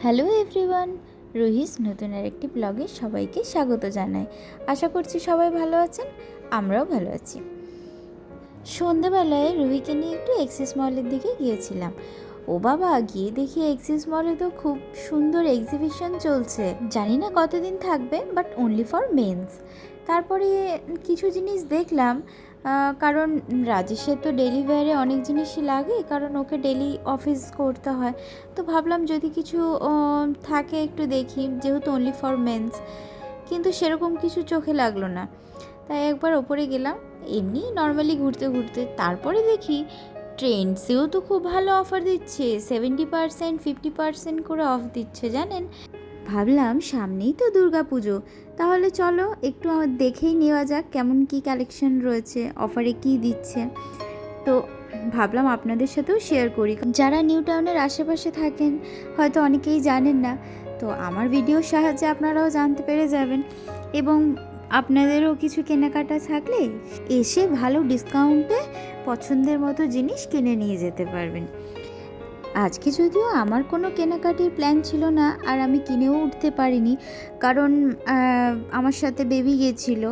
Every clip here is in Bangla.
হ্যালো এভরিওয়ান, রুহিস নতুন আরেকটি ব্লগে সবাইকে স্বাগত জানাই। আশা করছি সবাই ভালো আছেন, আমরাও ভালো আছি। সন্ধ্যাবেলায় রুহিকে নিয়ে একটু এক্সিস মলের দিকে গিয়েছিলাম। ও বাবা, গিয়ে দেখি এক্সিস মলে তো খুব সুন্দর এক্সিবিশন চলছে। জানি না কতদিন থাকবে, বাট অনলি ফর মেন্স। তারপরে কিছু জিনিস দেখলাম, কারণ রাজেশের তো ডেলি ওয়্যারে অনেক জিনিসই লাগে, কারণ ওকে ডেলি অফিস করতে হয়। তো ভাবলাম যদি কিছু থাকে একটু দেখি, যেহেতু অনলি ফর মেন্স। কিন্তু সেরকম কিছু চোখে লাগলো না, তাই একবার ওপরে গেলাম এমনি নর্মালি ঘুরতে ঘুরতে। তারপরে দেখি ট্রেন্ডসেও তো খুব ভালো অফার দিচ্ছে, 70%, 50% করে অফ দিচ্ছে জানেন। ভাবলাম সামনেই তো দুর্গা পুজো, তাহলে চলো একটু দেখেই নেওয়া যাক কেমন কি কালেকশন রয়েছে, অফারে কি দিচ্ছে। তো ভাবলাম আপনাদের সাথেও শেয়ার করি। যারা নিউ টাউনের আশেপাশে থাকেন হয়তো অনেকেই জানেন না, তো আমার ভিডিওর সাহায্যে আপনারাও জানতে পেরে যাবেন, এবং আপনাদেরও কিছু কেনাকাটা থাকলে এসে ভালো ডিসকাউন্টে পছন্দের মতো জিনিস কিনে নিয়ে যেতে পারবেন। আজকে যদিও আমার কোনো কেনাকাটির প্ল্যান ছিল না, আর আমি কিনেও উঠতে পারিনি, কারণ আমার সাথে বেবি গেছিল,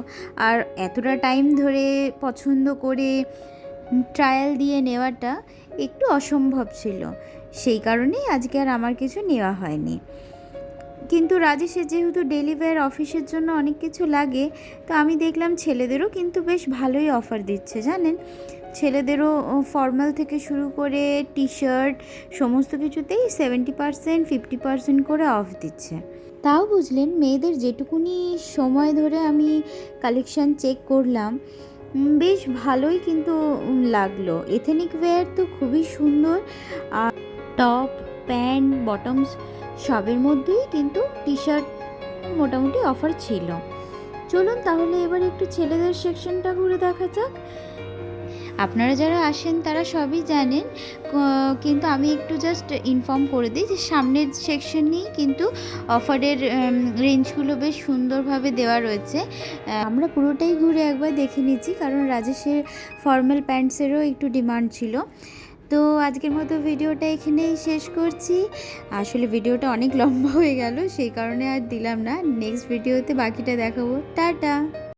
আর এতটা টাইম ধরে পছন্দ করে ট্রায়াল দিয়ে নেওয়াটা একটু অসম্ভব ছিল। সেই কারণেই আজকে আর আমার কিছু নেওয়া হয়নি। কিন্তু রাজেশের যেহেতু ডেলি ওয়্যার অফিসের জন্য অনেক কিছু লাগে, তো আমি দেখলাম ছেলেদেরও কিন্তু বেশ ভালোই অফার দিচ্ছে জানেন। ছেলেদেরও ফর্মাল থেকে শুরু করে টি শার্ট সমস্ত কিছুতেই 70%, 50% করে অফ দিচ্ছে। তাও বুঝলেন, মেয়েদের যেটুকুনি সময় ধরে আমি কালেকশান চেক করলাম, বেশ ভালোই কিন্তু লাগলো। এথেনিক ওয়্যার তো খুবই সুন্দর, আর টপ, প্যান্ট, বটমস সবের মধ্যেই কিন্তু টি শার্ট মোটামুটি অফার ছিল। চলুন তাহলে এবার একটু ছেলেদের সেকশনটা ঘুরে দেখা যাক। আপনারা যারা আসেন তারা সবই জানেন, কিন্তু আমি একটু জাস্ট ইনফর্ম করে দিই যে সামনের সেকশনেই কিন্তু অফারের রেঞ্জগুলো বেশ সুন্দরভাবে দেওয়া রয়েছে। আমরা পুরোটাই ঘুরে একবার দেখে নিচ্ছি, কারণ রাজেশের ফর্মাল প্যান্টসেরও একটু ডিমান্ড ছিল। তো আজকের মতো ভিডিওটা এখানেই শেষ করছি। আসলে ভিডিওটা অনেক লম্বা হয়ে গেল, সেই কারণে আর দিলাম না। নেক্সট ভিডিওতে বাকিটা দেখাবো। টাটা।